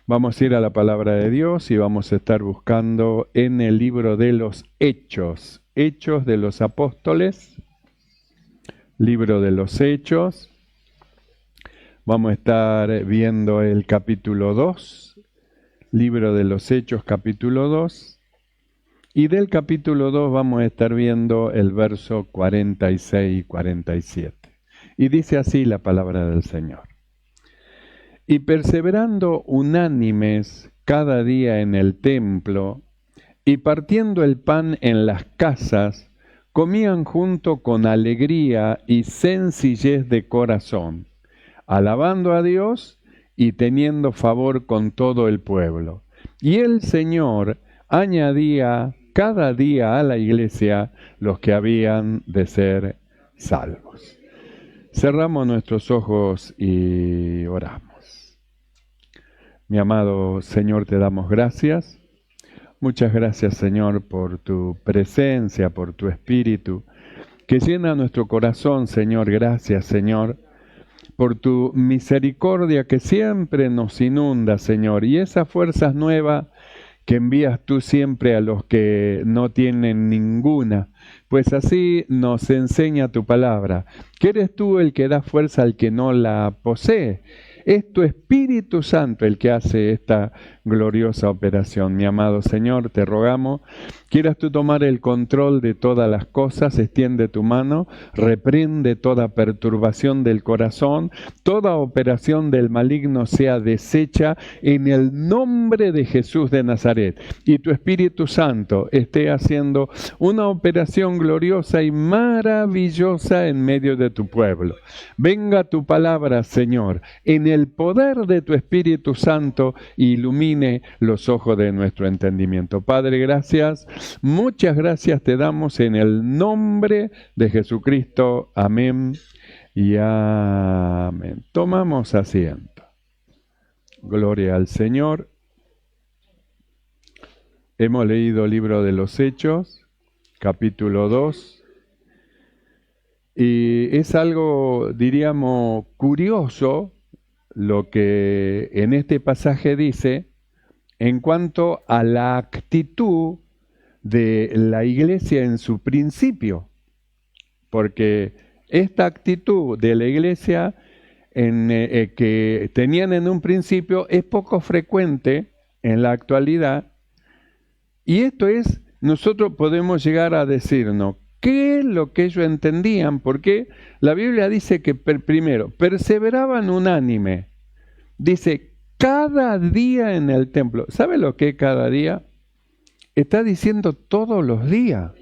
Vamos a ir a la palabra de Dios y vamos a estar buscando en el libro de los Hechos, Hechos de los Apóstoles, libro de los Hechos. Vamos a estar viendo el capítulo 2, libro de los Hechos, capítulo 2. Y del capítulo 2 vamos a estar viendo el verso 46 y 47. Y dice así la palabra del Señor. Y perseverando unánimes cada día en el templo, y partiendo el pan en las casas, comían junto con alegría y sencillez de corazón, alabando a Dios y teniendo favor con todo el pueblo. Y el Señor añadía cada día a la iglesia los que habían de ser salvos. Cerramos nuestros ojos y oramos. Mi amado Señor, te damos gracias. Muchas gracias, Señor, por tu presencia, por tu Espíritu, que llena nuestro corazón, Señor. Gracias, Señor, por tu misericordia que siempre nos inunda, Señor, y esas fuerzas nuevas que envías tú siempre a los que no tienen ninguna, pues así nos enseña tu palabra, que eres tú el que da fuerza al que no la posee. Es tu Espíritu Santo el que hace esta gloriosa operación. Mi amado Señor, te rogamos, quieras tú tomar el control de todas las cosas, extiende tu mano, reprende toda perturbación del corazón, toda operación del maligno sea deshecha en el nombre de Jesús de Nazaret. Y tu Espíritu Santo esté haciendo una operación gloriosa y maravillosa en medio de tu pueblo. Venga tu palabra, Señor, en el poder de tu Espíritu Santo, ilumine los ojos de nuestro entendimiento. Padre, gracias, muchas gracias te damos en el nombre de Jesucristo. Amén y amén. Tomamos asiento. Gloria al Señor. Hemos leído el libro de los Hechos, capítulo 2. Y es algo, diríamos, curioso lo que en este pasaje dice en cuanto a la actitud de la iglesia en su principio. Porque esta actitud de la iglesia que tenían en un principio es poco frecuente en la actualidad. Y esto es, nosotros podemos llegar a decirnos, ¿qué es lo que ellos entendían? Porque la Biblia dice que primero, perseveraban unánime. Dice, cada día en el templo. ¿Sabe lo que es cada día? Está diciendo todos los días.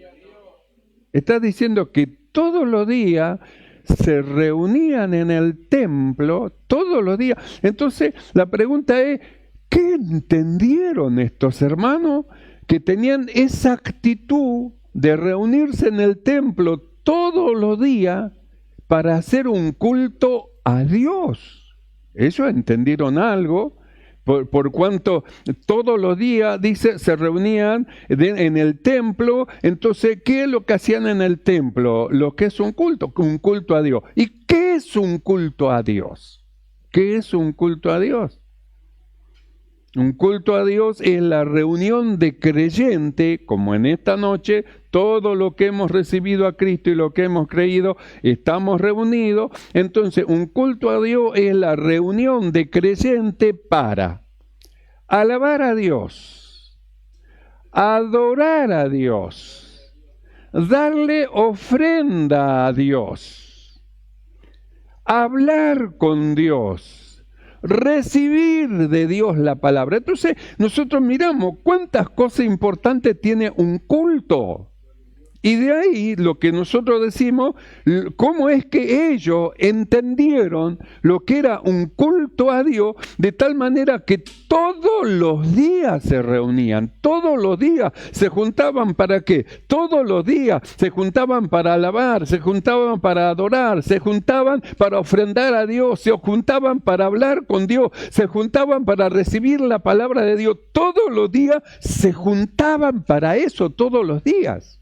Está diciendo que todos los días se reunían en el templo, todos los días. Entonces, la pregunta es, ¿qué entendieron estos hermanos que tenían esa actitud de reunirse en el templo todos los días para hacer un culto a Dios? Ellos entendieron algo, por cuanto todos los días, dice, se reunían en el templo. Entonces, ¿qué es lo que hacían en el templo? Lo que es un culto a Dios. ¿Y qué es un culto a Dios? ¿Qué es un culto a Dios? Un culto a Dios es la reunión de creyentes, como en esta noche, todo lo que hemos recibido a Cristo y lo que hemos creído, estamos reunidos. Entonces, un culto a Dios es la reunión de creyentes para alabar a Dios, adorar a Dios, darle ofrenda a Dios, hablar con Dios, recibir de Dios la palabra. Entonces, nosotros miramos cuántas cosas importantes tiene un culto. Y de ahí lo que nosotros decimos, cómo es que ellos entendieron lo que era un culto a Dios, de tal manera que todos los días se reunían, todos los días se juntaban. ¿Para qué? Todos los días se juntaban para alabar, se juntaban para adorar, se juntaban para ofrendar a Dios, se juntaban para hablar con Dios, se juntaban para recibir la palabra de Dios. Todos los días se juntaban para eso, todos los días.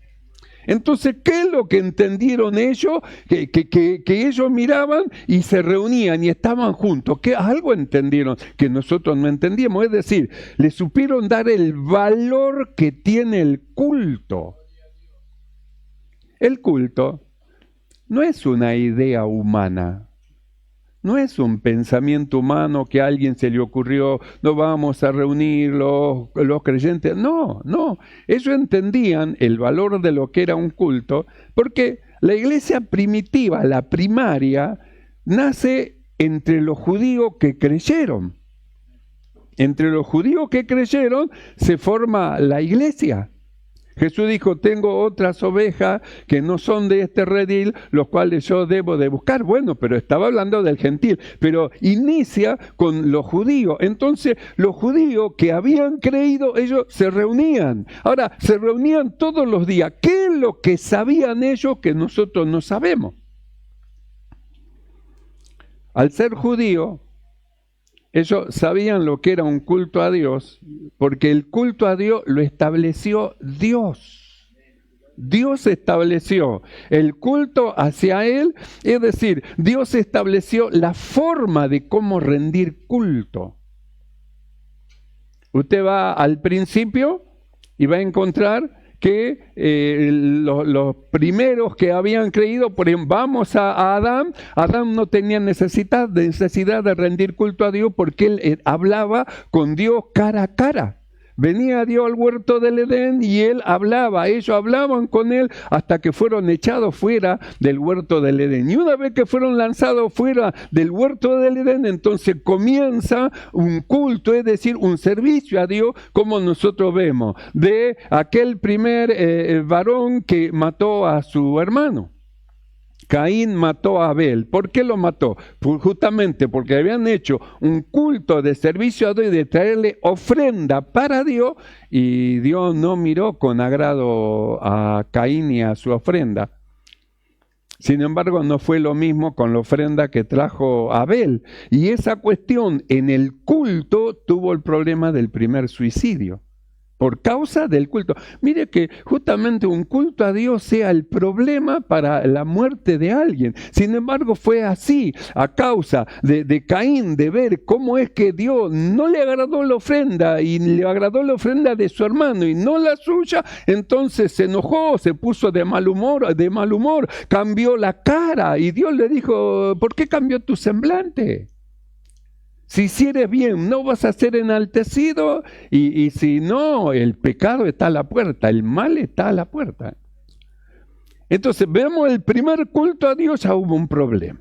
Entonces, ¿qué es lo que entendieron ellos? Que ellos miraban y se reunían y estaban juntos. ¿Qué algo entendieron que nosotros no entendíamos? Es decir, le supieron dar el valor que tiene el culto. El culto no es una idea humana. No es un pensamiento humano que a alguien se le ocurrió, no vamos a reunir los creyentes. No. Ellos entendían el valor de lo que era un culto, porque la iglesia primitiva, la primaria, nace entre los judíos que creyeron. Entre los judíos que creyeron se forma la iglesia. Jesús dijo, tengo otras ovejas que no son de este redil, los cuales yo debo de buscar. Bueno, pero estaba hablando del gentil, pero inicia con los judíos. Entonces, los judíos que habían creído, ellos se reunían. Ahora, se reunían todos los días. ¿Qué es lo que sabían ellos que nosotros no sabemos? Al ser judío, ellos sabían lo que era un culto a Dios, porque el culto a Dios lo estableció Dios. Dios estableció el culto hacia Él, es decir, Dios estableció la forma de cómo rendir culto. Usted va al principio y va a encontrar que los primeros que habían creído, por ejemplo, vamos a Adán. Adán no tenía necesidad de rendir culto a Dios porque él hablaba con Dios cara a cara. Venía Dios al huerto del Edén y él hablaba, ellos hablaban con él hasta que fueron echados fuera del huerto del Edén. Y una vez que fueron lanzados fuera del huerto del Edén, entonces comienza un culto, es decir, un servicio a Dios, como nosotros vemos, de aquel primer varón que mató a su hermano. Caín mató a Abel. ¿Por qué lo mató? Pues justamente porque habían hecho un culto de servicio a Dios y de traerle ofrenda para Dios, y Dios no miró con agrado a Caín y a su ofrenda. Sin embargo, no fue lo mismo con la ofrenda que trajo Abel. Y esa cuestión en el culto tuvo el problema del primer suicidio. Por causa del culto. Mire que justamente un culto a Dios sea el problema para la muerte de alguien. Sin embargo, fue así, a causa de Caín, de ver cómo es que Dios no le agradó la ofrenda y le agradó la ofrenda de su hermano y no la suya. Entonces se enojó, se puso de mal humor, cambió la cara y Dios le dijo, ¿por qué cambió tu semblante? Si hicieres bien, no vas a ser enaltecido, y si no, el pecado está a la puerta, el mal está a la puerta. Entonces, vemos el primer culto a Dios, ya hubo un problema.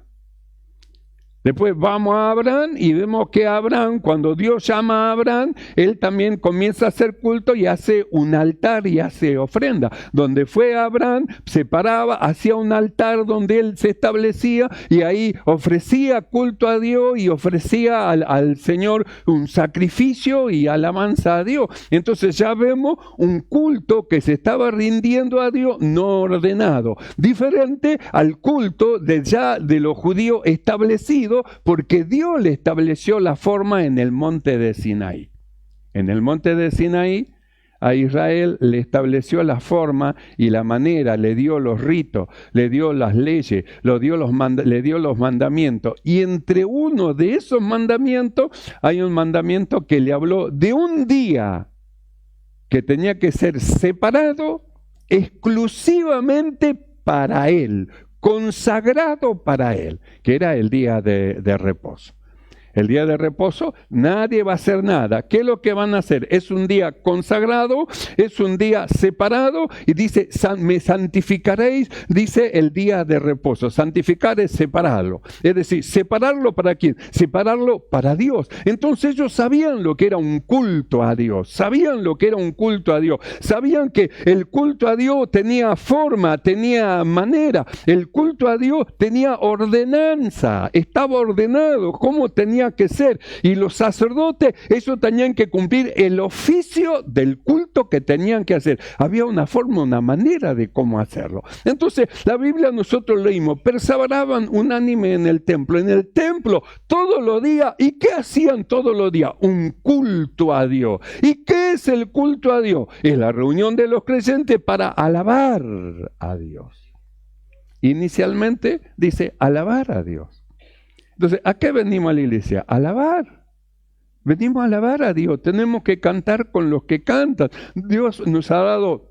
Después vamos a Abraham y vemos que Abraham, cuando Dios llama a Abraham, él también comienza a hacer culto y hace un altar y hace ofrenda. Donde fue Abraham, se paraba, hacía un altar donde él se establecía y ahí ofrecía culto a Dios y ofrecía al Señor un sacrificio y alabanza a Dios. Entonces ya vemos un culto que se estaba rindiendo a Dios no ordenado, diferente al culto de los judíos establecidos, porque Dios le estableció la forma en el monte de Sinaí. En el monte de Sinaí a Israel le estableció la forma y la manera, le dio los ritos, le dio las leyes, le dio los mandamientos. Y entre uno de esos mandamientos hay un mandamiento que le habló de un día que tenía que ser separado exclusivamente para él, consagrado para él, que era el día de reposo. El día de reposo nadie va a hacer nada. ¿Qué es lo que van a hacer? Es un día consagrado, es un día separado y dice, me santificaréis, dice el día de reposo. Santificar es separarlo. Es decir, ¿separarlo para quién? Separarlo para Dios. Entonces ellos sabían lo que era un culto a Dios. Sabían lo que era un culto a Dios. Sabían que el culto a Dios tenía forma, tenía manera. El culto a Dios tenía ordenanza. Estaba ordenado. ¿Cómo tenía tenía que ser. Y los sacerdotes, ellos tenían que cumplir el oficio del culto que tenían que hacer. Había una forma, una manera de cómo hacerlo. Entonces, la Biblia nosotros leímos, perseveraban unánime en el templo. En el templo, todos los días. ¿Y qué hacían todos los días? Un culto a Dios. ¿Y qué es el culto a Dios? Es la reunión de los creyentes para alabar a Dios. Inicialmente dice alabar a Dios. Entonces, ¿a qué venimos a la iglesia? A alabar. Venimos a alabar a Dios. Tenemos que cantar con los que cantan. Dios nos ha dado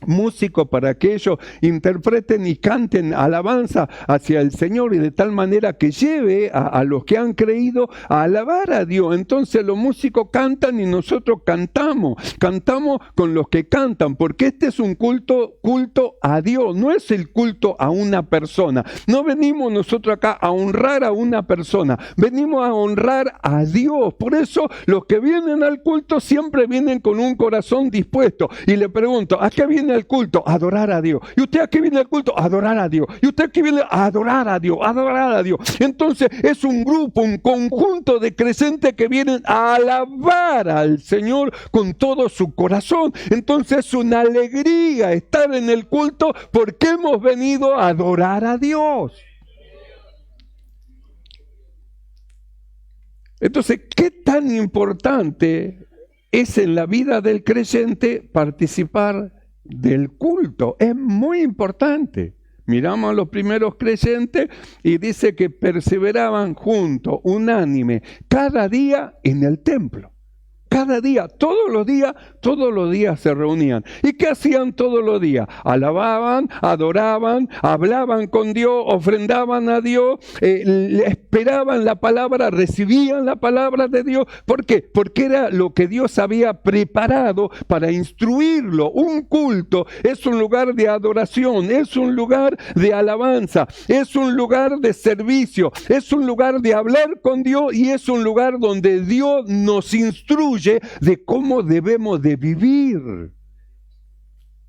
músicos para que ellos interpreten y canten alabanza hacia el Señor y de tal manera que lleve a los que han creído a alabar a Dios. Entonces los músicos cantan y nosotros cantamos con los que cantan, porque este es un culto a Dios, no es el culto a una persona. No venimos nosotros acá a honrar a una persona, venimos a honrar a Dios. Por eso los que vienen al culto siempre vienen con un corazón dispuesto. Y le pregunto, ¿a qué viene al culto? A adorar a Dios. ¿Y usted a qué viene al culto? A adorar a Dios. ¿Y usted a qué viene? A adorar a Dios, a adorar a Dios. Entonces es un grupo, un conjunto de creyentes que vienen a alabar al Señor con todo su corazón. Entonces es una alegría estar en el culto porque hemos venido a adorar a Dios. Entonces, ¿qué tan importante es en la vida del creyente participar del culto? Es muy importante. Miramos a los primeros creyentes y dice que perseveraban juntos, unánime, cada día en el templo. Cada día, todos los días se reunían. ¿Y qué hacían todos los días? Alababan, adoraban, hablaban con Dios, ofrendaban a Dios, esperaban la palabra, recibían la palabra de Dios. ¿Por qué? Porque era lo que Dios había preparado para instruirlo. Un culto es un lugar de adoración, es un lugar de alabanza, es un lugar de servicio, es un lugar de hablar con Dios y es un lugar donde Dios nos instruye de cómo debemos de vivir.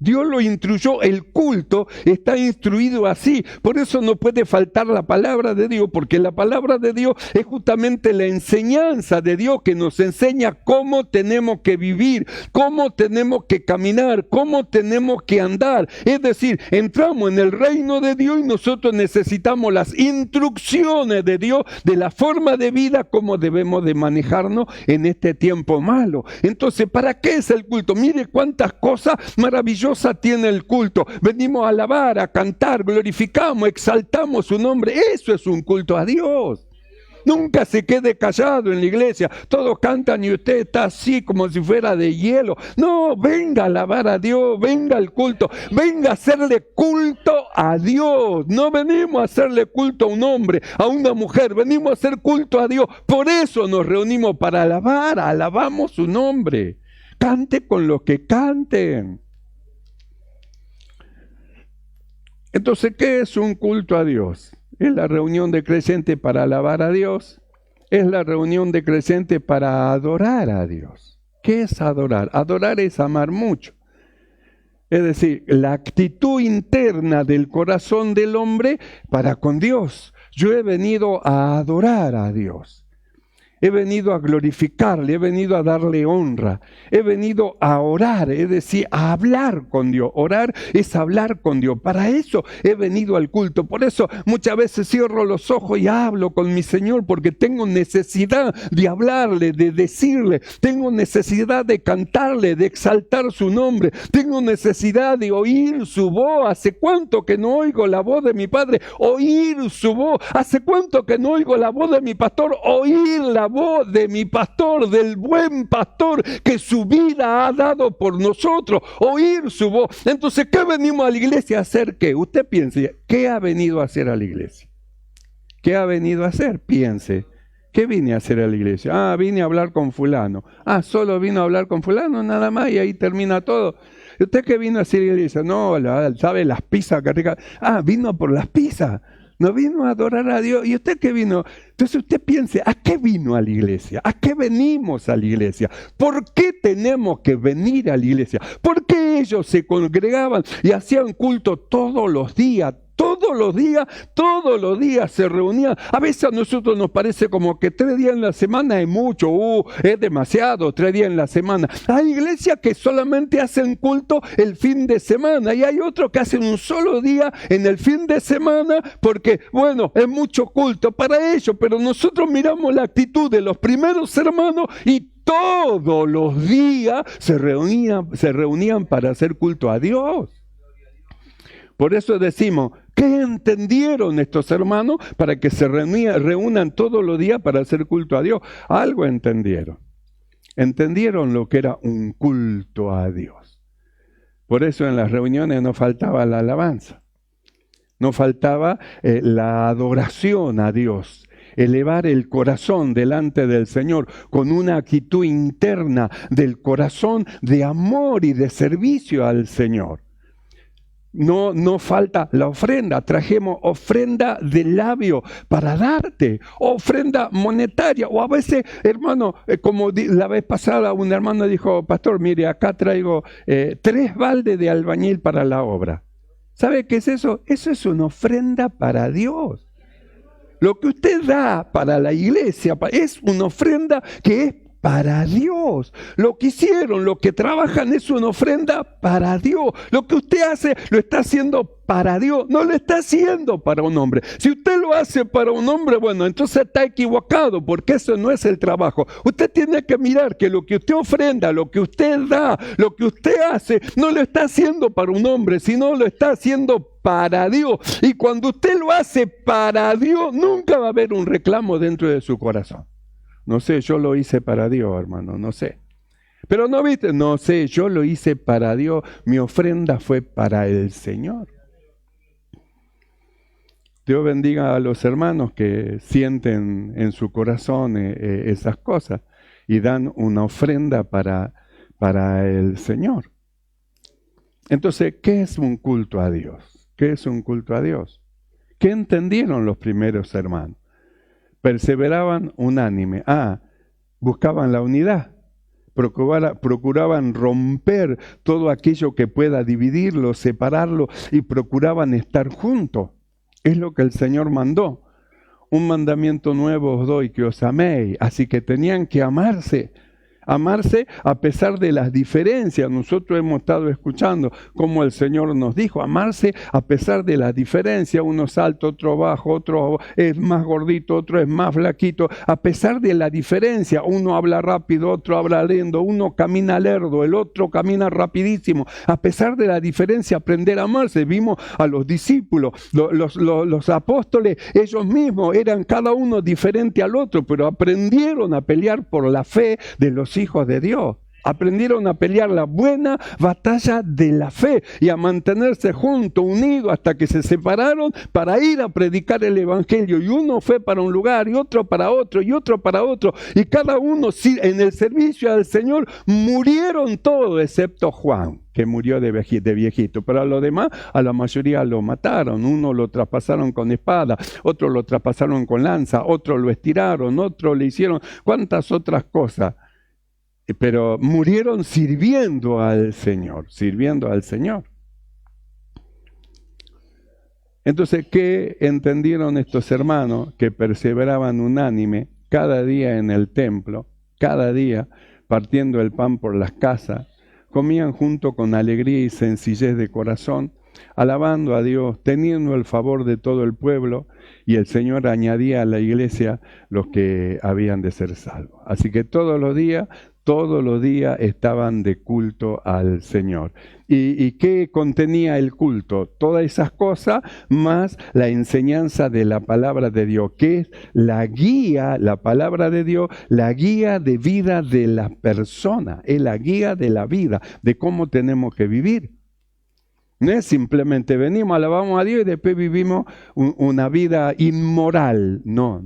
Dios lo instruyó, el culto está instruido así. Por eso no puede faltar la palabra de Dios, porque la palabra de Dios es justamente la enseñanza de Dios que nos enseña cómo tenemos que vivir, cómo tenemos que caminar, cómo tenemos que andar. Es decir, entramos en el reino de Dios y nosotros necesitamos las instrucciones de Dios de la forma de vida, cómo debemos de manejarnos en este tiempo malo. Entonces, ¿para qué es el culto? Mire cuántas cosas maravillosas tiene el culto. Venimos a alabar, a cantar, glorificamos, exaltamos su nombre. Eso es un culto a Dios. Nunca se quede callado en la iglesia. Todos cantan y usted está así como si fuera de hielo. No, venga a alabar a Dios, venga al culto, venga a hacerle culto a Dios. No venimos a hacerle culto a un hombre, a una mujer, venimos a hacer culto a Dios. Por eso nos reunimos para alabar, alabamos su nombre. Cante con los que canten. Entonces, ¿qué es un culto a Dios? Es la reunión de creyentes para alabar a Dios. Es la reunión de creyentes para adorar a Dios. ¿Qué es adorar? Adorar es amar mucho. Es decir, la actitud interna del corazón del hombre para con Dios. Yo he venido a adorar a Dios. He venido a glorificarle, he venido a darle honra, he venido a orar, es decir, a hablar con Dios. Orar es hablar con Dios. Para eso he venido al culto. Por eso muchas veces cierro los ojos y hablo con mi Señor, porque tengo necesidad de hablarle, de decirle, tengo necesidad de cantarle, de exaltar su nombre, tengo necesidad de oír su voz. ¿Hace cuánto que no oigo la voz de mi Padre? Oír su voz. ¿Hace cuánto que no oigo la voz de mi pastor? Oír la voz de mi pastor, del buen pastor que su vida ha dado por nosotros, oír su voz. Entonces, ¿qué venimos a la iglesia a hacer? ¿Qué? Usted piense, ¿qué ha venido a hacer a la iglesia? ¿Qué ha venido a hacer? Piense, ¿qué vine a hacer a la iglesia? Ah, vine a hablar con fulano. Ah, solo vino a hablar con fulano, nada más, y ahí termina todo. ¿Usted qué vino a hacer a la iglesia? No, ¿sabe las pizzas que rica? Ah, vino por las pizzas. No vino a adorar a Dios. ¿Y usted qué vino? Entonces usted piense, ¿a qué vino a la iglesia? ¿A qué venimos a la iglesia? ¿Por qué tenemos que venir a la iglesia? ¿Por qué ellos se congregaban y hacían culto todos los días? todos los días se reunían. A veces a nosotros nos parece como que 3 días en la semana es mucho, es demasiado, 3 días en la semana. Hay iglesias que solamente hacen culto el fin de semana y hay otros que hacen un solo día en el fin de semana porque, bueno, es mucho culto para ellos, pero nosotros miramos la actitud de los primeros hermanos y todos los días se reunían para hacer culto a Dios. Por eso decimos, ¿qué entendieron estos hermanos para que se reúnan todos los días para hacer culto a Dios? Algo entendieron. Entendieron lo que era un culto a Dios. Por eso en las reuniones no faltaba la alabanza. No faltaba la adoración a Dios. Elevar el corazón delante del Señor con una actitud interna del corazón de amor y de servicio al Señor. No falta la ofrenda. Trajimos ofrenda de labio para darte, ofrenda monetaria. O a veces, hermano, como la vez pasada un hermano dijo, pastor, mire, acá traigo 3 baldes de albañil para la obra. ¿Sabe qué es eso? Eso es una ofrenda para Dios. Lo que usted da para la iglesia es una ofrenda que es para Dios. Lo que hicieron, lo que trabajan es una ofrenda para Dios. Lo que usted hace, lo está haciendo para Dios. No lo está haciendo para un hombre. Si usted lo hace para un hombre, bueno, entonces está equivocado porque eso no es el trabajo. Usted tiene que mirar que lo que usted ofrenda, lo que usted da, lo que usted hace, no lo está haciendo para un hombre, sino lo está haciendo para Dios. Y cuando usted lo hace para Dios, nunca va a haber un reclamo dentro de su corazón. No sé, yo lo hice para Dios, hermano, no sé. Pero no viste, no sé, yo lo hice para Dios, mi ofrenda fue para el Señor. Dios bendiga a los hermanos que sienten en su corazón esas cosas y dan una ofrenda para el Señor. Entonces, ¿qué es un culto a Dios? ¿Qué es un culto a Dios? ¿Qué entendieron los primeros hermanos? Perseveraban unánime. Buscaban la unidad. Procuraban romper todo aquello que pueda dividirlo, separarlo y procuraban estar juntos. Es lo que el Señor mandó. Un mandamiento nuevo os doy, que os améis. Así que tenían que amarse. Amarse a pesar de las diferencias. Nosotros hemos estado escuchando cómo el Señor nos dijo, amarse a pesar de las diferencias. Uno es alto, otro bajo, otro es más gordito, otro es más flaquito. A pesar de la diferencia, uno habla rápido, otro habla lento, uno camina lerdo, el otro camina rapidísimo. A pesar de la diferencia, aprender a amarse. Vimos a los discípulos, los apóstoles, ellos mismos eran cada uno diferente al otro, pero aprendieron a pelear por la fe de los hijos de Dios. Aprendieron a pelear la buena batalla de la fe y a mantenerse juntos, unidos, hasta que se separaron para ir a predicar el evangelio. Y uno fue para un lugar, y otro para otro, y otro para otro. Y cada uno en el servicio al Señor murieron todos, excepto Juan, que murió de viejito. Pero a los demás, a la mayoría lo mataron. Uno lo traspasaron con espada, otro lo traspasaron con lanza, otro lo estiraron, otro le hicieron cuántas otras cosas. Pero murieron sirviendo al Señor, sirviendo al Señor. Entonces, ¿qué entendieron estos hermanos que perseveraban unánime cada día en el templo, cada día partiendo el pan por las casas? Comían junto con alegría y sencillez de corazón, alabando a Dios, teniendo el favor de todo el pueblo, y el Señor añadía a la iglesia los que habían de ser salvos. Así que todos los días estaban de culto al Señor. ¿Y qué contenía el culto? Todas esas cosas, más la enseñanza de la palabra de Dios, que es la guía, la palabra de Dios, la guía de vida de la persona, es la guía de la vida, de cómo tenemos que vivir. No es simplemente venimos, alabamos a Dios y después vivimos una vida inmoral. No.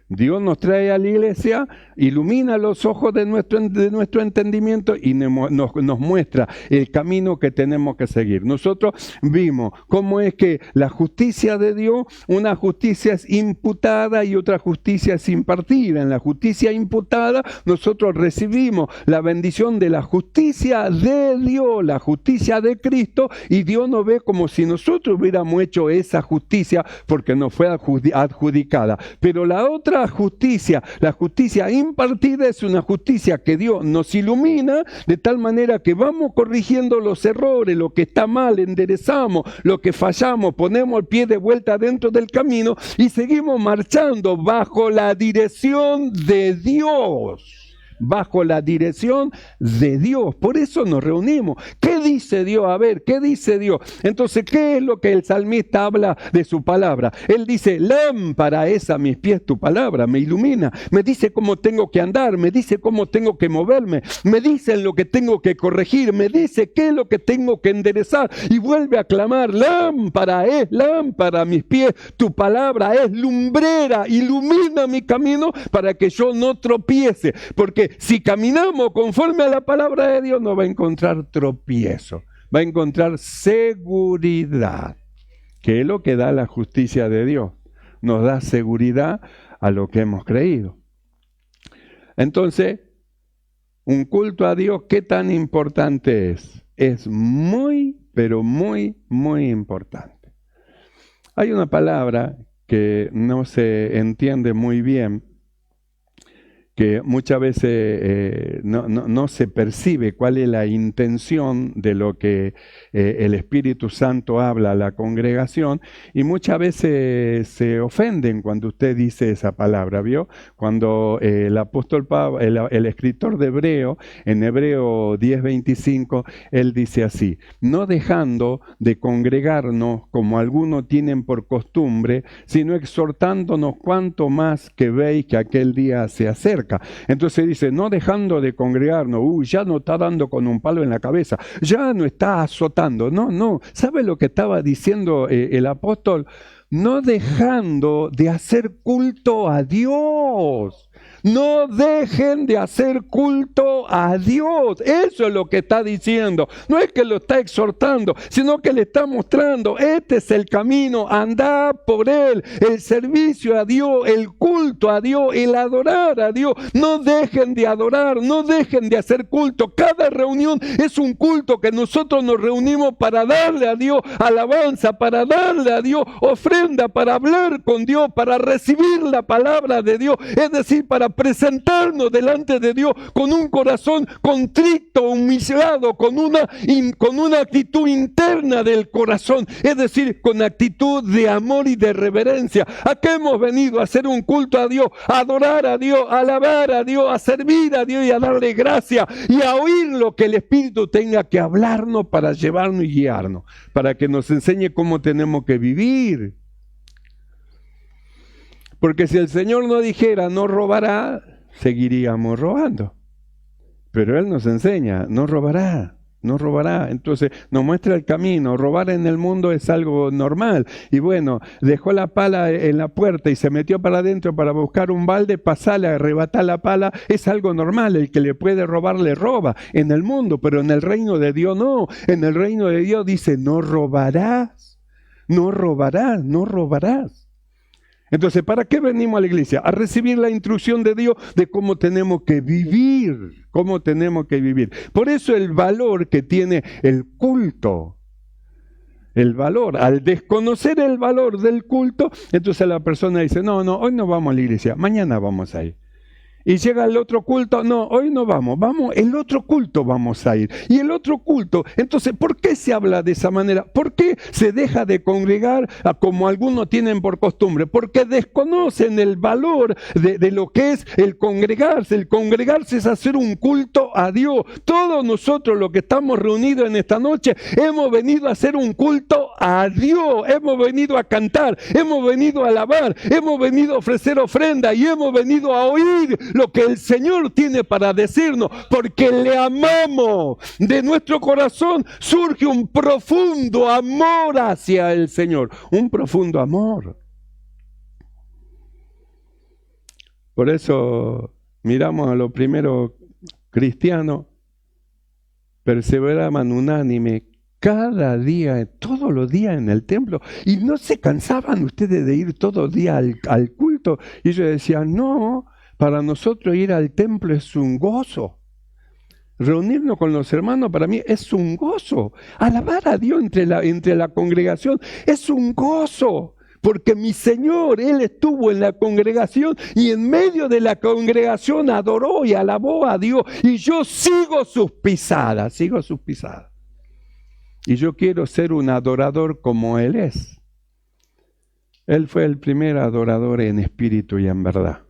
Dios nos trae a la iglesia, ilumina los ojos de nuestro entendimiento y nos muestra el camino que tenemos que seguir. Nosotros vimos cómo es que la justicia de Dios, una justicia es imputada y otra justicia es impartida. En la justicia imputada nosotros recibimos la bendición de la justicia de Dios, la justicia de Cristo, y Dios nos ve como si nosotros hubiéramos hecho esa justicia porque nos fue adjudicada. Pero la otra justicia, la justicia impartida, es una justicia que Dios nos ilumina de tal manera que vamos corrigiendo los errores, lo que está mal, enderezamos, lo que fallamos, ponemos el pie de vuelta dentro del camino y seguimos marchando bajo la dirección de Dios. Bajo la dirección de Dios. Por eso nos reunimos. ¿Qué dice Dios? A ver, ¿qué dice Dios? Entonces, ¿qué es lo que el salmista habla de su palabra? Él dice, lámpara es a mis pies tu palabra, me ilumina, me dice cómo tengo que andar, me dice cómo tengo que moverme, me dice lo que tengo que corregir, me dice qué es lo que tengo que enderezar, y vuelve a clamar, lámpara a mis pies tu palabra, es lumbrera, ilumina mi camino para que yo no tropiece, porque si caminamos conforme a la palabra de Dios, no va a encontrar tropiezo, va a encontrar seguridad, que es lo que da la justicia de Dios. Nos da seguridad a lo que hemos creído. Entonces, un culto a Dios, ¿qué tan importante es? Es muy, pero muy, muy importante. Hay una palabra que no se entiende muy bien, que muchas veces no se percibe cuál es la intención de lo que el Espíritu Santo habla a la congregación, y muchas veces se ofenden cuando usted dice esa palabra, ¿vio? Cuando el apóstol Pablo, el escritor de Hebreo, en Hebreo 10:25, él dice así, no dejando de congregarnos como algunos tienen por costumbre, sino exhortándonos cuanto más que veis que aquel día se acerca. Entonces dice, no dejando de congregarnos, ya no está dando con un palo en la cabeza, ya no está azotando, no, ¿sabe lo que estaba diciendo el apóstol? No dejando de hacer culto a Dios. No dejen de hacer culto a Dios. Eso es lo que está diciendo. No es que lo está exhortando, sino que le está mostrando, este es el camino, andad por él. El servicio a Dios, el culto a Dios, el adorar a Dios. No dejen de adorar, no dejen de hacer culto. Cada reunión es un culto que nosotros nos reunimos para darle a Dios alabanza, para darle a Dios ofrenda, para hablar con Dios, para recibir la palabra de Dios. Es decir, para presentarnos delante de Dios con un corazón contrito, humillado, con una actitud interna del corazón, es decir, con actitud de amor y de reverencia. ¿A qué hemos venido? A hacer un culto a Dios, a adorar a Dios, a alabar a Dios, a servir a Dios y a darle gracia y a oír lo que el Espíritu tenga que hablarnos para llevarnos y guiarnos, para que nos enseñe cómo tenemos que vivir. Porque si el Señor no dijera no robará, seguiríamos robando. Pero Él nos enseña, no robará, no robará. Entonces nos muestra el camino. Robar en el mundo es algo normal. Y bueno, dejó la pala en la puerta y se metió para adentro para buscar un balde, pasarle, arrebatar la pala, es algo normal. El que le puede robar, le roba en el mundo, pero en el reino de Dios no. En el reino de Dios dice, no robarás, no robarás, no robarás. Entonces, ¿para qué venimos a la iglesia? A recibir la instrucción de Dios de cómo tenemos que vivir, cómo tenemos que vivir. Por eso el valor que tiene el culto, el valor, al desconocer el valor del culto, entonces la persona dice, no, hoy no vamos a la iglesia, mañana vamos a ir. Y llega el otro culto, no, hoy no vamos, el otro culto vamos a ir. Y el otro culto, entonces, ¿por qué se habla de esa manera? ¿Por qué se deja de congregar como algunos tienen por costumbre? Porque desconocen el valor de lo que es el congregarse. El congregarse es hacer un culto a Dios. Todos nosotros los que estamos reunidos en esta noche, hemos venido a hacer un culto a Dios. Hemos venido a cantar, hemos venido a alabar, hemos venido a ofrecer ofrenda y hemos venido a oír lo que el Señor tiene para decirnos, porque le amamos. De nuestro corazón surge un profundo amor hacia el Señor, un profundo amor. Por eso miramos a los primeros cristianos, perseveraban unánime cada día, todos los días en el templo, y no se cansaban ustedes de ir todos los días al culto. Y ellos decían, no, para nosotros ir al templo es un gozo. Reunirnos con los hermanos para mí es un gozo. Alabar a Dios entre la congregación es un gozo. Porque mi Señor, Él estuvo en la congregación y en medio de la congregación adoró y alabó a Dios. Y yo sigo sus pisadas, sigo sus pisadas. Y yo quiero ser un adorador como Él es. Él fue el primer adorador en espíritu y en verdad.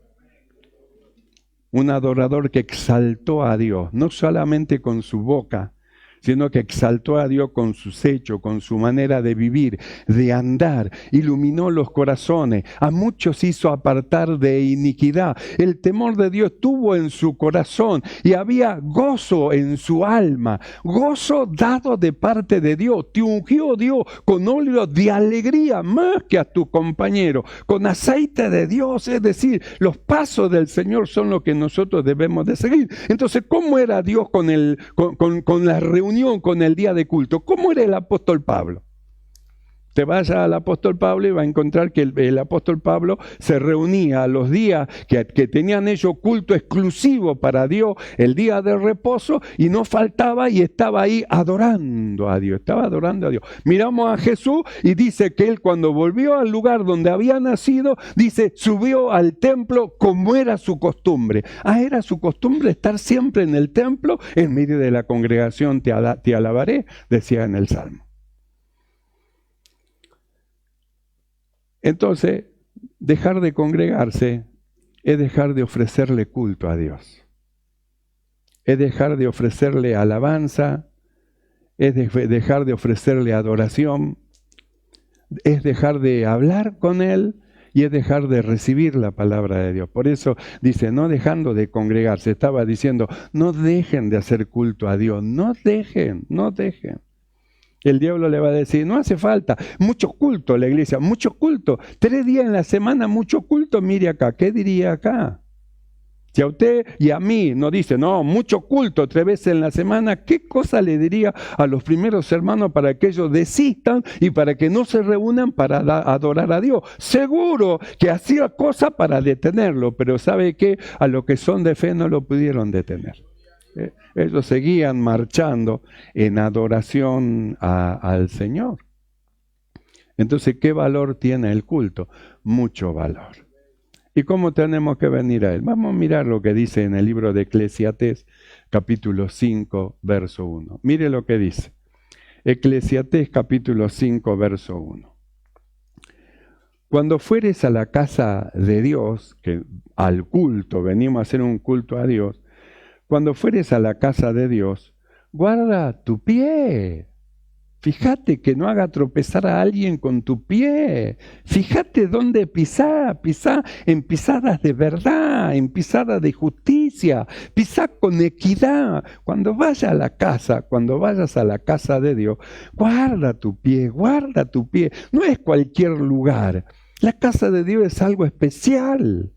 Un adorador que exaltó a Dios, no solamente con su boca, sino que exaltó a Dios con sus hechos, con su manera de vivir, de andar, iluminó los corazones, a muchos hizo apartar de iniquidad. El temor de Dios estuvo en su corazón y había gozo en su alma, gozo dado de parte de Dios. Te ungió Dios con óleo de alegría más que a tu compañero, con aceite de Dios, es decir, los pasos del Señor son lo que nosotros debemos de seguir. Entonces, ¿cómo era Dios con la reunión, con el día de culto? ¿Cómo era el apóstol Pablo? Te vaya al apóstol Pablo y va a encontrar que el apóstol Pablo se reunía a los días que tenían ellos culto exclusivo para Dios, el día de reposo, y no faltaba y estaba ahí adorando a Dios, estaba adorando a Dios. Miramos a Jesús y dice que él cuando volvió al lugar donde había nacido, dice, subió al templo como era su costumbre. Era su costumbre estar siempre en el templo, en medio de la congregación te alabaré, decía en el Salmo. Entonces, dejar de congregarse es dejar de ofrecerle culto a Dios. Es dejar de ofrecerle alabanza, es dejar de ofrecerle adoración, es dejar de hablar con Él y es dejar de recibir la palabra de Dios. Por eso dice, no dejando de congregarse, estaba diciendo, no dejen de hacer culto a Dios, no dejen. El diablo le va a decir, no hace falta, mucho culto la iglesia, mucho culto, 3 días en la semana, mucho culto, mire acá, ¿qué diría acá? Si a usted y a mí nos dice, no, mucho culto 3 veces en la semana, ¿qué cosa le diría a los primeros hermanos para que ellos desistan y para que no se reúnan para adorar a Dios? Seguro que hacía cosas para detenerlo, pero ¿sabe qué? A los que son de fe no lo pudieron detener. Ellos seguían marchando en adoración al Señor. Entonces, ¿qué valor tiene el culto? Mucho valor. ¿Y cómo tenemos que venir a Él? Vamos a mirar lo que dice en el libro de Eclesiastés, capítulo 5, verso 1. Mire lo que dice. Eclesiastés, capítulo 5, verso 1. Cuando fueres a la casa de Dios, que al culto, venimos a hacer un culto a Dios, cuando fueres a la casa de Dios, guarda tu pie. Fíjate que no haga tropezar a alguien con tu pie. Fíjate dónde pisar. Pisá en pisadas de verdad, en pisadas de justicia. Pisá con equidad. Cuando vayas a la casa de Dios, guarda tu pie, guarda tu pie. No es cualquier lugar. La casa de Dios es algo especial.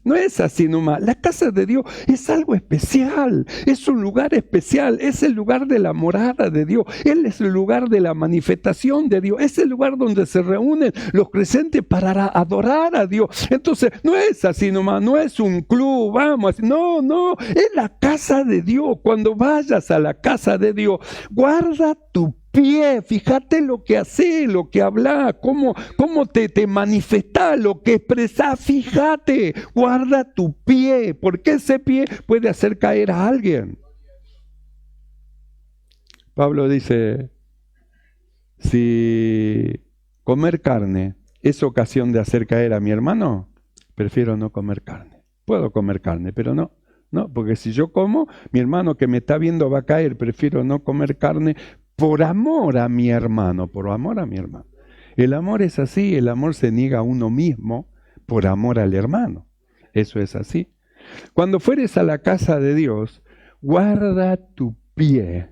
No es así nomás. La casa de Dios es algo especial. Es un lugar especial. Es el lugar de la morada de Dios. Él es el lugar de la manifestación de Dios. Es el lugar donde se reúnen los creyentes para adorar a Dios. Entonces, no es así nomás. No es un club, vamos. No. Es la casa de Dios. Cuando vayas a la casa de Dios, guarda tu pie, fíjate lo que hace, lo que habla, cómo te manifestás, lo que expresás, fíjate, guarda tu pie, porque ese pie puede hacer caer a alguien. Pablo dice, si comer carne es ocasión de hacer caer a mi hermano, prefiero no comer carne. Puedo comer carne, pero no, porque si yo como, mi hermano que me está viendo va a caer, prefiero no comer carne. Por amor a mi hermano, por amor a mi hermano. El amor es así, el amor se niega a uno mismo por amor al hermano. Eso es así. Cuando fueres a la casa de Dios, guarda tu pie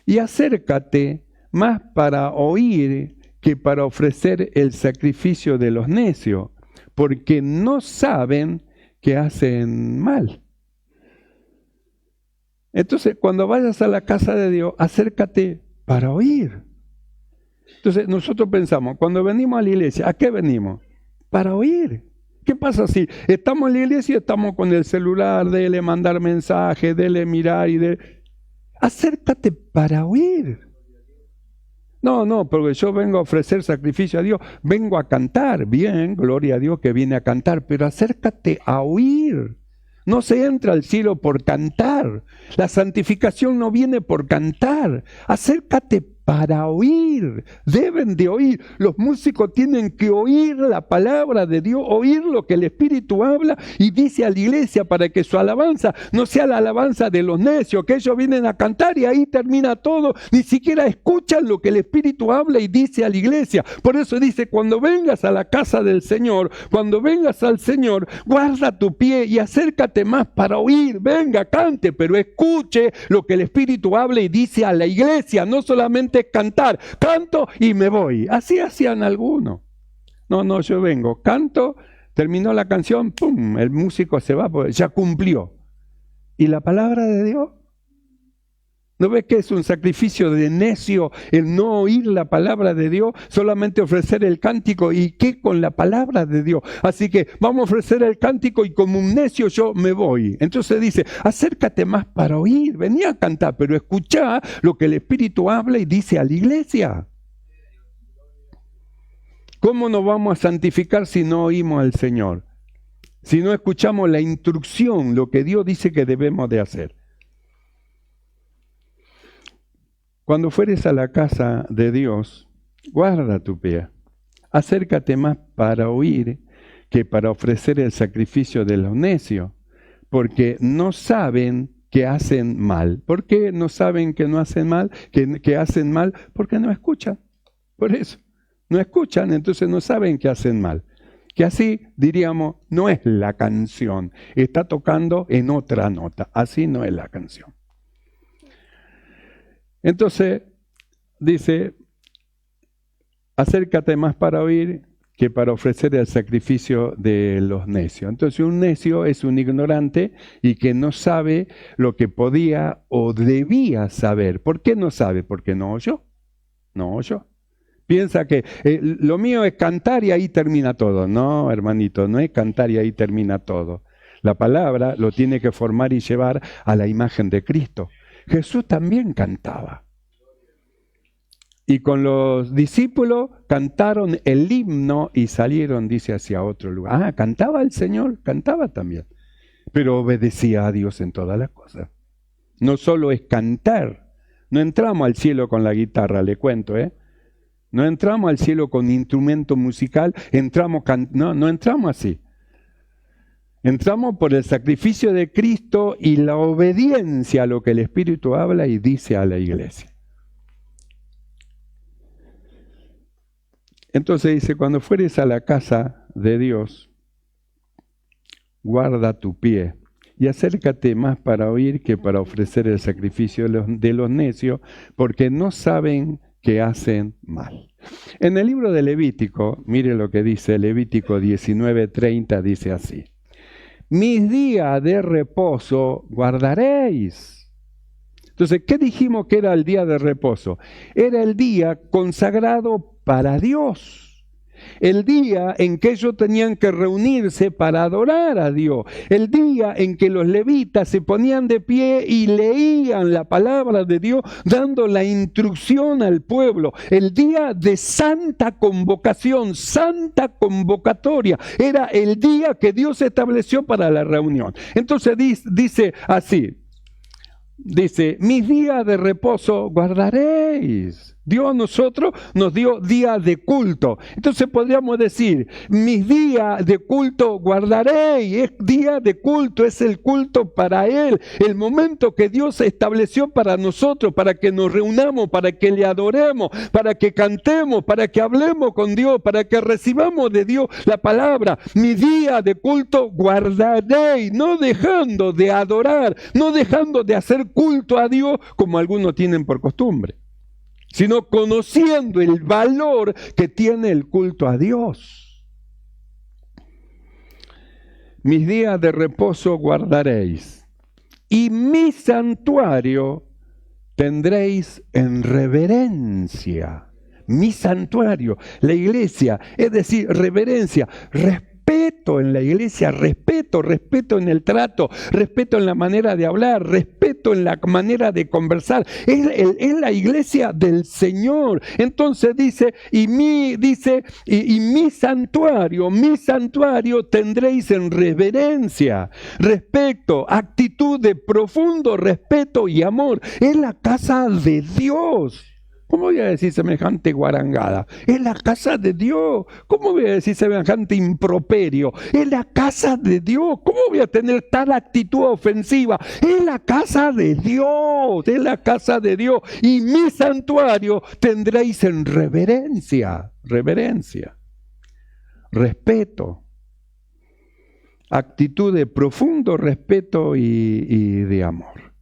y acércate más para oír que para ofrecer el sacrificio de los necios, porque no saben que hacen mal. Entonces, cuando vayas a la casa de Dios, acércate para oír. Entonces, nosotros pensamos, cuando venimos a la iglesia, ¿a qué venimos? Para oír. ¿Qué pasa si estamos en la iglesia y estamos con el celular, dele mandar mensajes, dele mirar y de... Acércate para oír. No, porque yo vengo a ofrecer sacrificio a Dios, vengo a cantar. Bien, gloria a Dios que viene a cantar, pero acércate a oír. No se entra al cielo por cantar. La santificación no viene por cantar. Acércate para oír. Deben de oír. Los músicos tienen que oír la palabra de Dios, oír lo que el Espíritu habla y dice a la iglesia, para que su alabanza no sea la alabanza de los necios, que ellos vienen a cantar y ahí termina todo. Ni siquiera escuchan lo que el Espíritu habla y dice a la iglesia. Por eso dice, cuando vengas a la casa del Señor, cuando vengas al Señor, guarda tu pie y acércate más para oír. Venga, cante, pero escuche lo que el Espíritu habla y dice a la iglesia, no solamente cantar, canto y me voy. Así hacían algunos. No, yo vengo, canto, terminó la canción, pum, el músico se va, porque ya cumplió. ¿Y la palabra de Dios? ¿No ves que es un sacrificio de necio el no oír la palabra de Dios, solamente ofrecer el cántico? ¿Y qué con la palabra de Dios? Así que vamos a ofrecer el cántico y como un necio yo me voy. Entonces dice, acércate más para oír, venía a cantar, pero escuchá lo que el Espíritu habla y dice a la iglesia. ¿Cómo nos vamos a santificar si no oímos al Señor? Si no escuchamos la instrucción, lo que Dios dice que debemos de hacer. Cuando fueres a la casa de Dios, guarda tu pie. Acércate más para oír que para ofrecer el sacrificio de los necios, porque no saben que hacen mal. ¿Por qué no saben que no hacen mal? Que hacen mal porque no escuchan. Por eso, no escuchan, entonces no saben que hacen mal. Que así, diríamos, no es la canción. Está tocando en otra nota. Así no es la canción. Entonces, dice, acércate más para oír que para ofrecer el sacrificio de los necios. Entonces, un necio es un ignorante y que no sabe lo que podía o debía saber. ¿Por qué no sabe? Porque no oyó. No oyó. Piensa que lo mío es cantar y ahí termina todo. No, hermanito, no es cantar y ahí termina todo. La palabra lo tiene que formar y llevar a la imagen de Cristo. Jesús también cantaba. Y con los discípulos cantaron el himno y salieron, dice, hacia otro lugar. Ah, cantaba el Señor, cantaba también. Pero obedecía a Dios en todas las cosas. No solo es cantar. No entramos al cielo con la guitarra, le cuento, No entramos al cielo con instrumento musical, no entramos así. Entramos por el sacrificio de Cristo y la obediencia a lo que el Espíritu habla y dice a la iglesia. Entonces dice, cuando fueres a la casa de Dios, guarda tu pie y acércate más para oír que para ofrecer el sacrificio de los necios, porque no saben que hacen mal. En el libro de Levítico, mire lo que dice Levítico 19:30, dice así. Mis días de reposo guardaréis. Entonces, ¿qué dijimos que era el día de reposo? Era el día consagrado para Dios. El día en que ellos tenían que reunirse para adorar a Dios. El día en que los levitas se ponían de pie y leían la palabra de Dios, dando la instrucción al pueblo. El día de santa convocación, santa convocatoria. Era el día que Dios estableció para la reunión. Entonces dice así. Dice, mis días de reposo guardaréis. Dios a nosotros nos dio días de culto. Entonces podríamos decir, mis días de culto guardaréis. Es día de culto, es el culto para Él. El momento que Dios estableció para nosotros, para que nos reunamos, para que le adoremos, para que cantemos, para que hablemos con Dios, para que recibamos de Dios la palabra. Mi día de culto guardaréis, no dejando de adorar, no dejando de hacer culto a Dios como algunos tienen por costumbre, sino conociendo el valor que tiene el culto a Dios. mis días de reposo guardaréis, y mi santuario tendréis en reverencia. Mi santuario, la iglesia, es decir, reverencia, respeto en la iglesia, respeto en el trato, respeto en la manera de hablar, respeto en la manera de conversar. Es la iglesia del Señor. Entonces dice, y mi santuario tendréis en reverencia, respeto, actitud de profundo respeto y amor. Es la casa de Dios. ¿Cómo voy a decir semejante guarangada? Es la casa de Dios. ¿Cómo voy a decir semejante improperio? Es la casa de Dios. ¿Cómo voy a tener tal actitud ofensiva? Es la casa de Dios. Es la casa de Dios. Y mi santuario tendréis en reverencia. Reverencia. Respeto. Actitud de profundo respeto y de amor.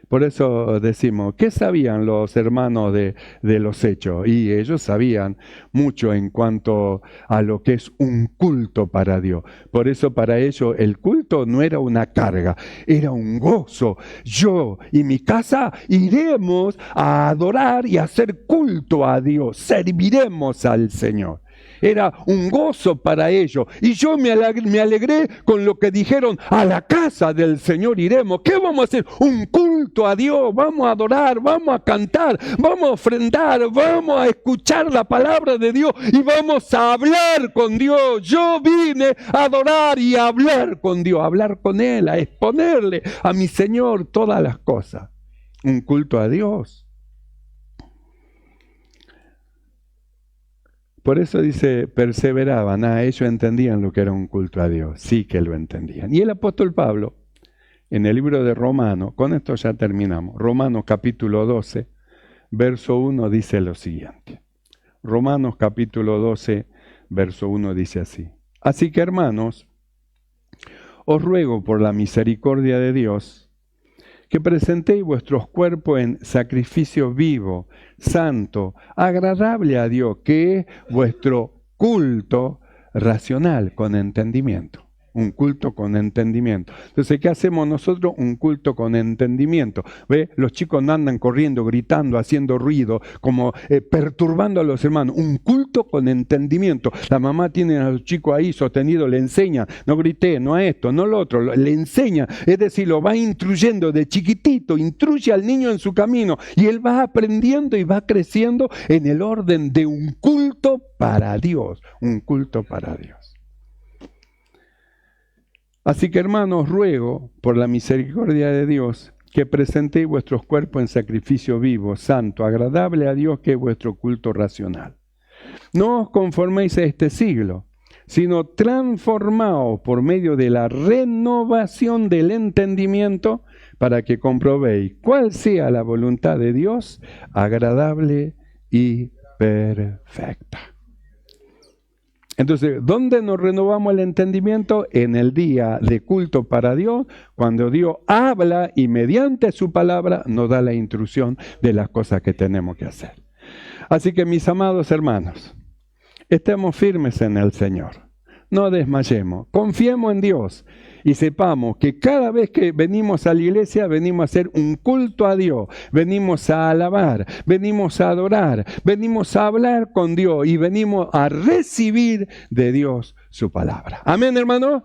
Por eso decimos, ¿qué sabían los hermanos de los Hechos? Y ellos sabían mucho en cuanto a lo que es un culto para Dios. Por eso para ellos el culto no era una carga, era un gozo. Yo y mi casa iremos a adorar y a hacer culto a Dios, serviremos al Señor. Era un gozo para ellos. Y yo me alegré con lo que dijeron, a la casa del Señor iremos. ¿Qué vamos a hacer? Un culto a Dios. Vamos a adorar, vamos a cantar, vamos a ofrendar, vamos a escuchar la palabra de Dios y vamos a hablar con Dios. Yo vine a adorar y a hablar con Dios, a hablar con Él, a exponerle a mi Señor todas las cosas. Un culto a Dios. Por eso dice, perseveraban. Ellos entendían lo que era un culto a Dios. Sí que lo entendían. Y el apóstol Pablo, en el libro de Romanos, con esto ya terminamos. Romanos capítulo 12, verso 1 dice lo siguiente. Romanos capítulo 12, verso 1 dice así. Así que hermanos, os ruego por la misericordia de Dios, que presentéis vuestros cuerpos en sacrificio vivo, santo, agradable a Dios, que es vuestro culto racional, con entendimiento. Un culto con entendimiento. Entonces, ¿qué hacemos nosotros? Un culto con entendimiento. ¿Ve? Los chicos no andan corriendo, gritando, haciendo ruido, como perturbando a los hermanos. Un culto con entendimiento. La mamá tiene a los chicos ahí sostenido, le enseña, no grité, no a esto, no lo otro, le enseña. Es decir, lo va instruyendo de chiquitito, instruye al niño en su camino y él va aprendiendo y va creciendo en el orden de un culto para Dios. Un culto para Dios. Así que hermanos, ruego por la misericordia de Dios que presentéis vuestros cuerpos en sacrificio vivo, santo, agradable a Dios, que es vuestro culto racional. No os conforméis a este siglo, sino transformaos por medio de la renovación del entendimiento para que comprobéis cuál sea la voluntad de Dios, agradable y perfecta. Entonces, ¿dónde nos renovamos el entendimiento? En el día de culto para Dios, cuando Dios habla y mediante su palabra nos da la instrucción de las cosas que tenemos que hacer. Así que, mis amados hermanos, estemos firmes en el Señor. No desmayemos, confiemos en Dios y sepamos que cada vez que venimos a la iglesia venimos a hacer un culto a Dios, venimos a alabar, venimos a adorar, venimos a hablar con Dios y venimos a recibir de Dios su palabra. Amén, hermano.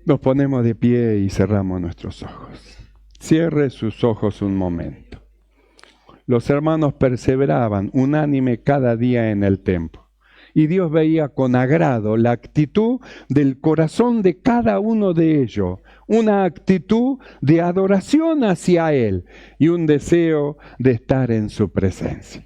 Nos ponemos de pie y cerramos nuestros ojos. Cierre sus ojos un momento. Los hermanos perseveraban unánime cada día en el templo. Y Dios veía con agrado la actitud del corazón de cada uno de ellos, una actitud de adoración hacia Él y un deseo de estar en su presencia.